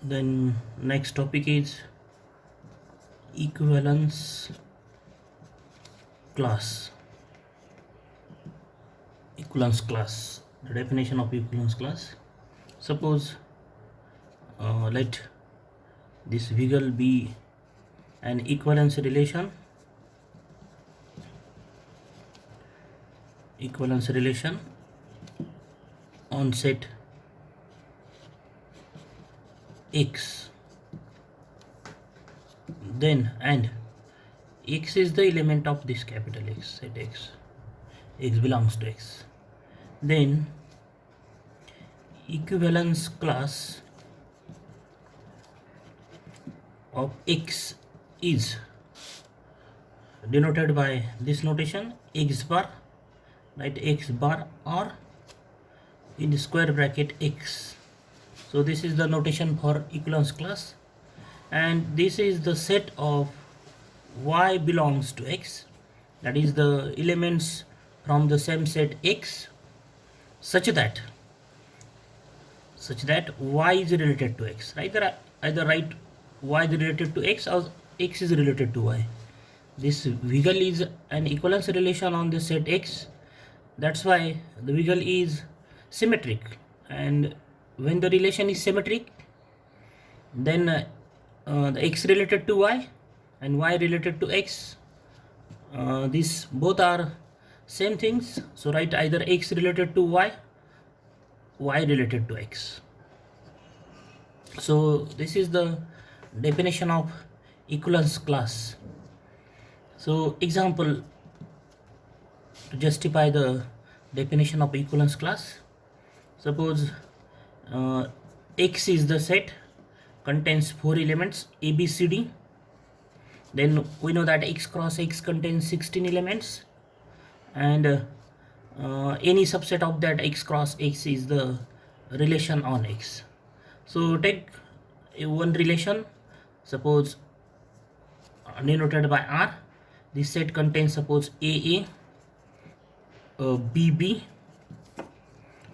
Then next topic is equivalence class. Equivalence class. The definition of equivalence class. Suppose let this wiggle be an equivalence relation. Equivalence relation on set X. Then and X is the element of this capital X, set X. X belongs to X. Then equivalence class of X is denoted by this notation X bar, right? X bar or in square bracket X. So this is the notation for equivalence class, and this is the set of Y belongs to X, that is the elements from the same set X such that Y is related to X. Either write Y is related to X or X is related to Y. This wiggle is an equivalence relation on the set X. That's why the wiggle is symmetric, and when the relation is symmetric, then the X related to Y and Y related to X, these both are same things. So write either X related to Y, Y related to X. So this is the definition of equivalence class. So example to justify the definition of equivalence class. Suppose X is the set contains 4 elements A, B, C, D. Then we know that X cross X contains 16 elements, and any subset of that X cross X is the relation on X. So take one relation, suppose denoted by R. This set contains suppose AA, BB,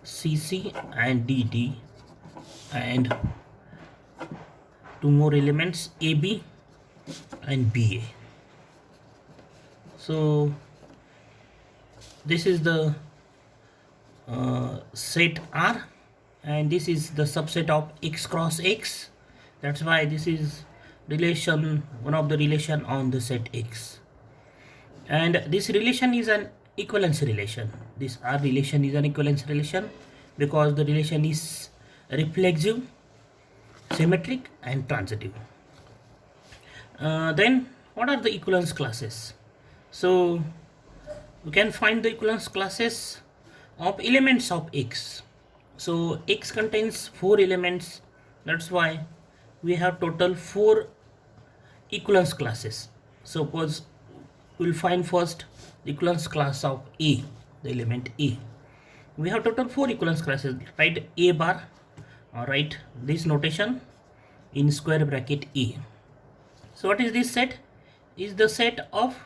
CC and DD, and 2 more elements AB and BA. So this is the set R, and this is the subset of X cross X. That's why this is relation, one of the relation on the set X, and this relation is an equivalence relation. This R relation is an equivalence relation because the relation is reflexive, symmetric and transitive. Then what are the equivalence classes? So we can find the equivalence classes of elements of X. So X contains 4 elements, that's why we have total 4 equivalence classes. Suppose we'll find first the equivalence class of A, the element A. We have total 4 equivalence classes. Write A bar, or write this notation in square bracket A. So what is this set? Is the set of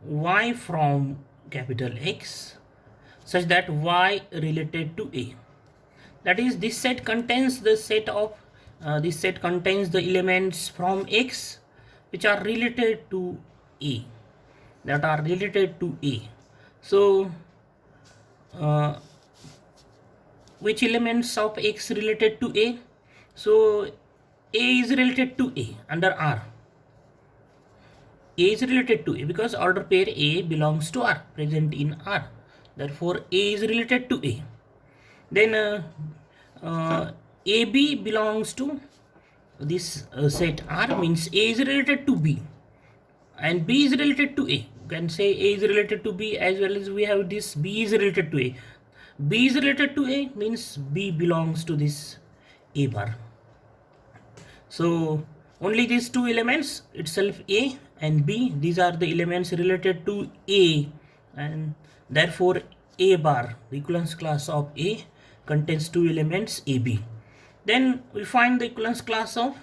Y from capital X such that Y related to A. That is, this set contains the set of this set contains the elements from X which are related to A, that are related to A. So which elements of X related to A? So A is related to A under R. A is related to A because order pair A belongs to R, present in R. Therefore A is related to A. Then AB belongs to this set R, means A is related to B, and B is related to A. You can say A is related to B, as well as we have this B is related to A. B is related to A means B belongs to this A bar. So only these 2 elements itself, A and B, these are the elements related to A, and therefore A bar, the equivalence class of A, contains 2 elements AB. Then we find the equivalence class of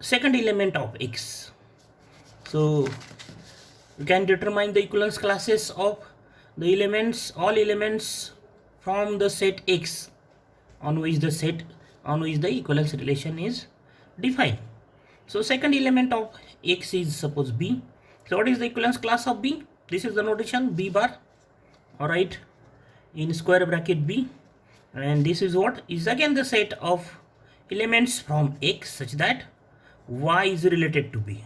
second element of X. So we can determine the equivalence classes of the elements, all elements from the set X on which the set on which the equivalence relation is defined. So second element of X is suppose B. So what is the equivalence class of B? This is the notation B bar, alright, in square bracket B, and this is what is again the set of elements from X such that Y is related to B.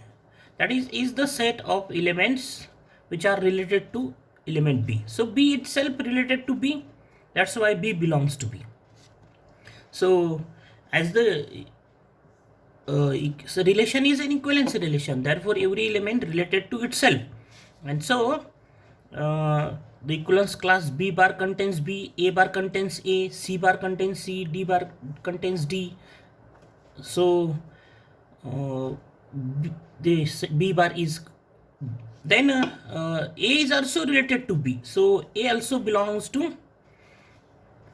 That is the set of elements which are related to element B. So B itself related to B, that's why B belongs to B. So as the so relation is an equivalence relation, therefore every element related to itself, and so the equivalence class B bar contains B, A bar contains A, C bar contains C, D bar contains D. So this B bar is then A is also related to B, so A also belongs to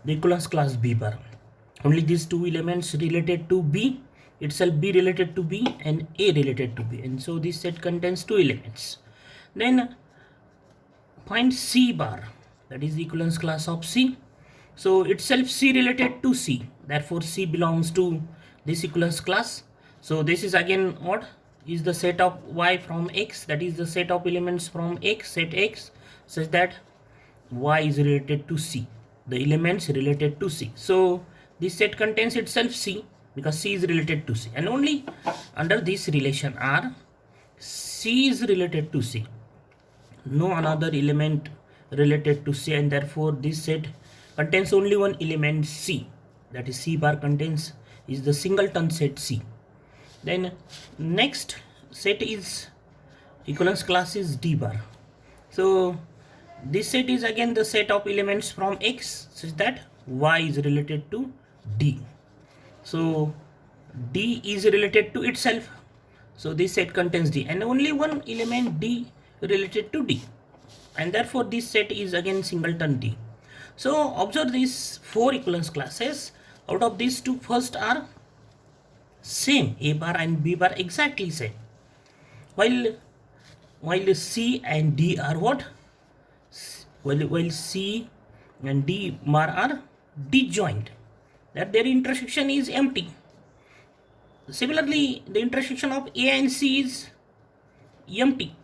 the equivalence class B bar. Only these two elements related to B itself, B related to B and A related to B, and so this set contains two elements. Then find C bar, that is the equivalence class of C. So itself C related to C, therefore C belongs to this equivalence class. So this is again what is the set of Y from X, that is the set of elements from X, set X, such that Y is related to C, the elements related to C. So this set contains itself C because C is related to C, and only under this relation R, C is related to C, no another element related to C, and therefore this set contains only one element C, that is C bar contains is the singleton set C. Then next set is equivalence class is D bar. So this set is again the set of elements from X such that Y is related to D. So D is related to itself, so this set contains D, and only one element D related to D, and therefore this set is again singleton D. So observe these four equivalence classes. Out of these two, first are same, A bar and B bar exactly same, while C and D are what? While C and D bar are disjoint, that their intersection is empty. Similarly, the intersection of A and C is empty.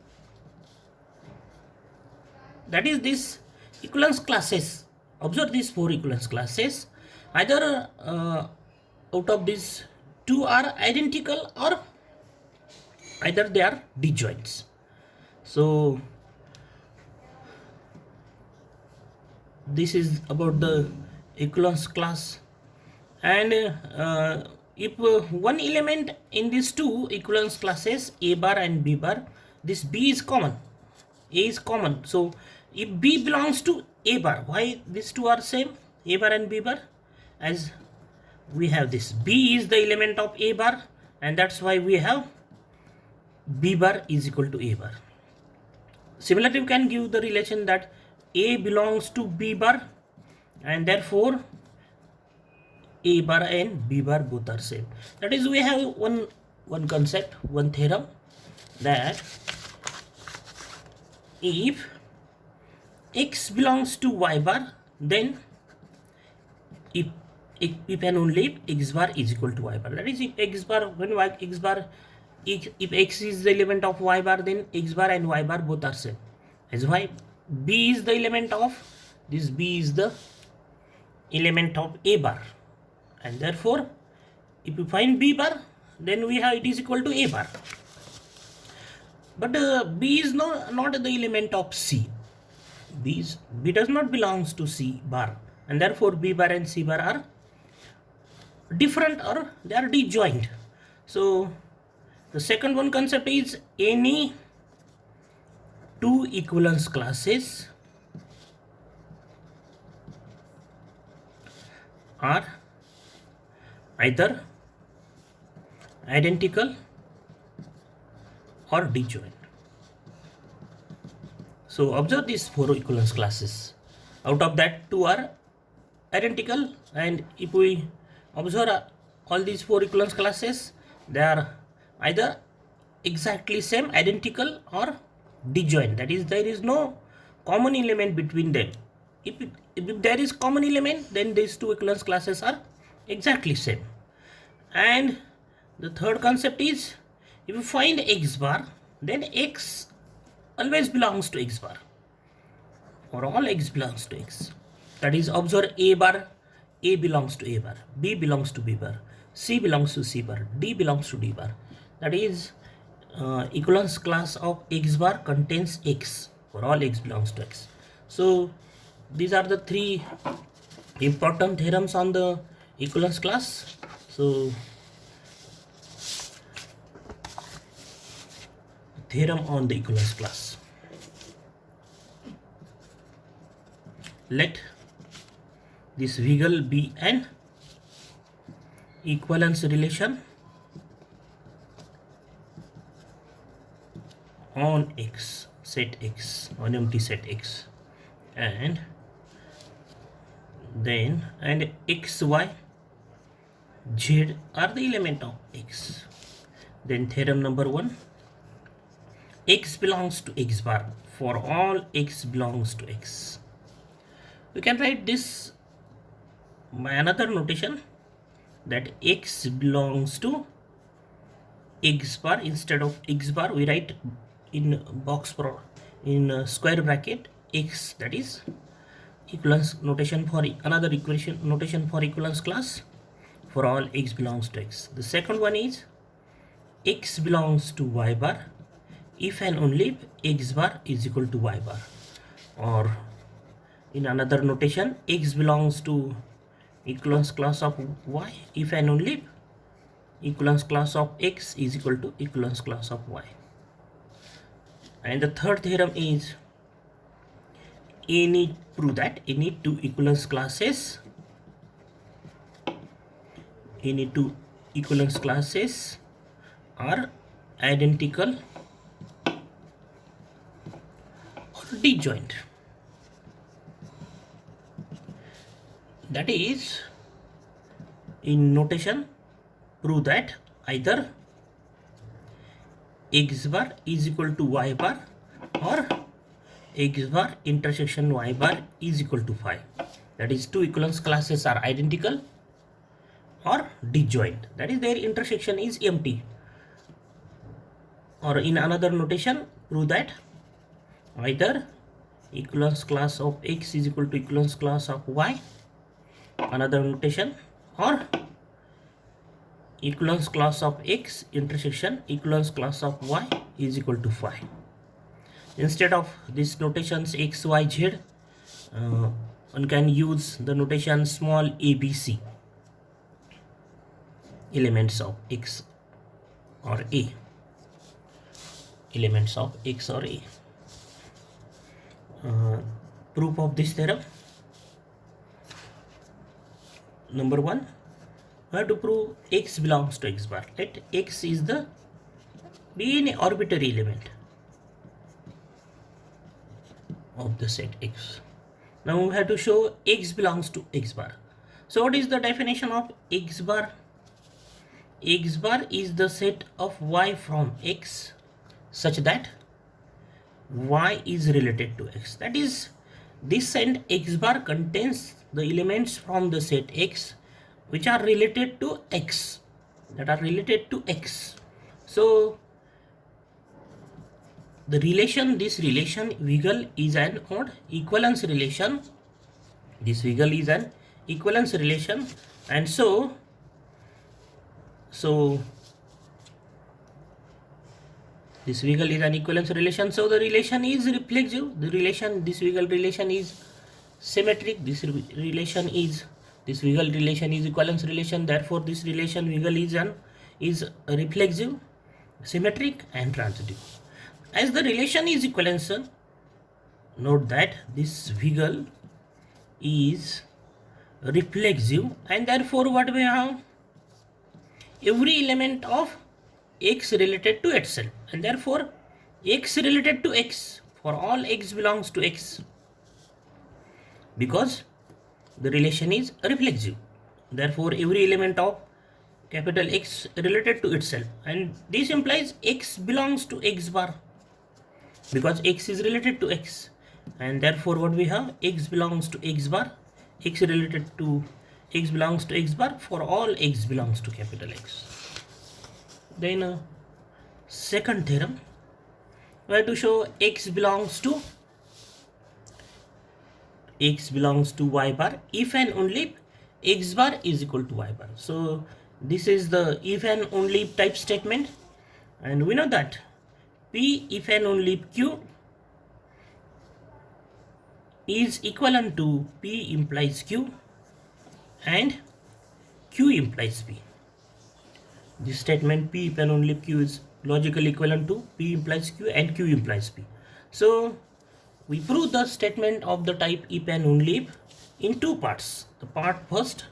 That is this equivalence classes. Observe these four equivalence classes. Either out of these two are identical or either they are disjoints. So this is about the equivalence class, and if one element in these two equivalence classes A bar and B bar, this B is common, A is common. So if B belongs to A bar, why these two are same, A bar and B bar? As we have this B is the element of A bar, and that's why we have B bar is equal to A bar. Similarly, we can give the relation that A belongs to B bar, and therefore A bar and B bar both are same. That is, we have one concept, one theorem, that if X belongs to Y bar, then if and only if X bar is equal to Y bar. That is, if X bar, when Y, X bar, if X is the element of Y bar, then X bar and Y bar both are same. As why B is the element of this, B is the element of A bar, and therefore if you find B bar, then we have it is equal to A bar. But B is not the element of C. B does not belongs to C bar, and therefore B bar and C bar are different or they are disjoint. So the second one concept is any two equivalence classes are either identical or disjoint. So observe these four equivalence classes. Out of that, two are identical, and if we observe all these four equivalence classes, they are either exactly same, identical, or disjoint. That is, there is no common element between them. If there is common element, then these two equivalence classes are exactly same. And the third concept is, if you find x bar, then x always belongs to x bar, or all x belongs to x. That is, observe a bar, a belongs to a bar, b belongs to b bar, c belongs to c bar, d belongs to d bar. That is, equivalence class of x bar contains x, for all x belongs to x. So these are the three important theorems on the equivalence class. So theorem on the equivalence class. Let this Wiggle be an equivalence relation on X, set X, on empty set X, and then X, Y, Z are the element of X. Then theorem number 1, X belongs to X bar for all X belongs to X. We can write this by another notation, that X belongs to X bar. Instead of X bar, we write in square bracket X, that is equivalence notation for another equation notation for equivalence class for all X belongs to X. The second one is X belongs to Y bar if and only if X bar is equal to Y bar, or in another notation, X belongs to equivalence class of Y if and only if equivalence class of X is equal to equivalence class of Y. And the third theorem is, prove that any two equivalence classes are identical or disjoint. That is, in notation, prove that either X bar is equal to Y bar or X bar intersection Y bar is equal to phi. That is, two equivalence classes are identical or disjoint. That is, their intersection is empty. Or in another notation, prove that either equivalence class of X is equal to equivalence class of Y, another notation, or equivalence class of X intersection equivalence class of Y is equal to phi. Instead of these notations X, Y, Z, one can use the notation small ABC, elements of X or A, elements of X or A. Proof of this theorem. Number 1, we have to prove X belongs to X bar. Let X is be an arbitrary element of the set X. Now we have to show X belongs to X bar. So what is the definition of X bar? X bar is the set of Y from X such that Y is related to X. That is, this set X bar contains the elements from the set X which are related to X, So the relation, this relation Wiggle is an equivalence relation. This Wiggle is an equivalence relation, and so this Wiggle is an equivalence relation. So the relation is reflexive. This Wiggle relation is symmetric. This Wiggle relation is equivalence relation. Therefore, this relation Wiggle is reflexive, symmetric, and transitive. As the relation is equivalence, note that this Wiggle is reflexive, and therefore what we have? Every element of X related to itself, and therefore X related to X for all X belongs to X, because the relation is reflexive. Therefore every element of capital X related to itself, and this implies X belongs to X bar because X is related to X, and therefore what we have? X belongs to X bar, X related to x belongs to x bar for all x belongs to capital X. Then second theorem, we have to show x belongs to y bar if and only if x bar is equal to y bar. So this is the if and only if type statement, and we know that P if and only if Q is equivalent to P implies Q and Q implies P. This statement P if and only if Q is logically equivalent to P implies Q and Q implies P. So we prove the statement of the type if and only if in two parts. The part first,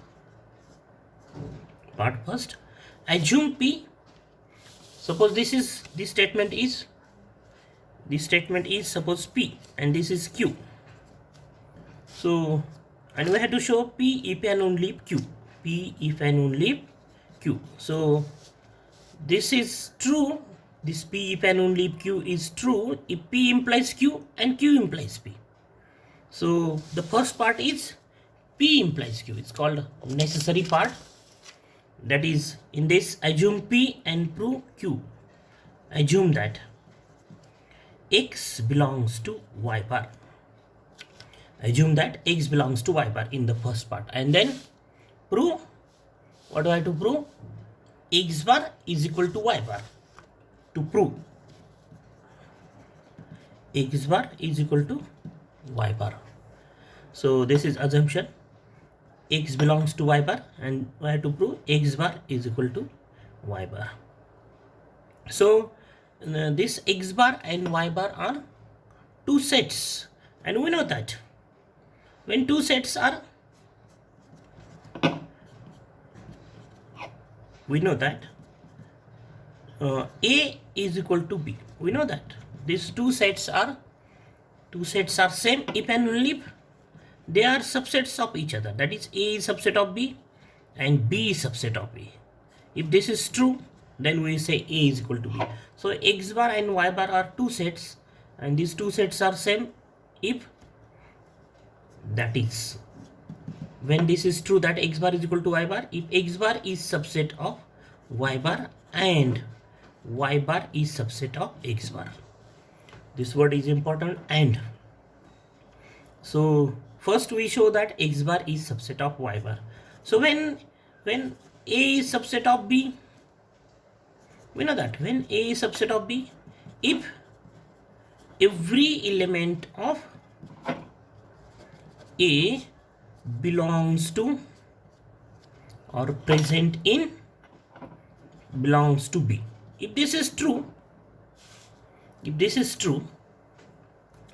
assume P. Suppose this statement is suppose P and this is Q. So, and we have to show P if and only if Q. P if and only if Q. So this is true. This P if and only if Q is true if P implies Q and Q implies P. So the first part is P implies Q. It's called necessary part. That is, in this, assume P and prove Q. Assume that X belongs to Y bar. Assume that X belongs to Y bar in the first part, and then prove. What do I have to prove? X bar is equal to Y bar. To prove X bar is equal to Y bar. So this is assumption. X belongs to Y bar, and we have to prove X bar is equal to Y bar. So this X bar and Y bar are two sets, and we know that when two sets are, we know that A is equal to B. We know that these two sets are same if and only if they are subsets of each other. That is, A is subset of B and B is subset of A. If this is true, then we say A is equal to B. So X bar and Y bar are two sets, and these two sets are same if, that is, when this is true that X bar is equal to Y bar, if X bar is subset of Y bar and Y bar is subset of X bar. This word is important. And so first we show that X bar is subset of Y bar. So when A is subset of B, we know that when A is subset of B, if every element of A belongs to or present in belongs to B. If this is true,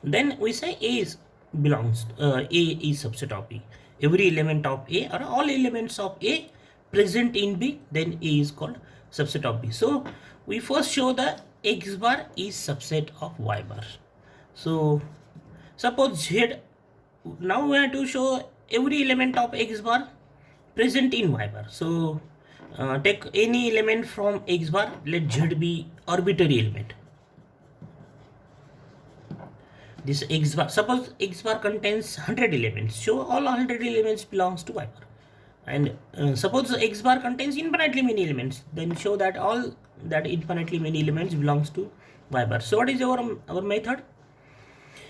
then we say A is subset of B. Every element of A or all elements of A present in B, then A is called subset of B. So we first show that X bar is subset of Y bar. So suppose Z, now we have to show every element of X bar present in Y bar. So take any element from X bar, let Z be arbitrary element. This X bar, suppose X bar contains 100 elements, show all 100 elements belongs to Y bar. And suppose X bar contains infinitely many elements, then show that all that infinitely many elements belongs to Y bar. So what is our method?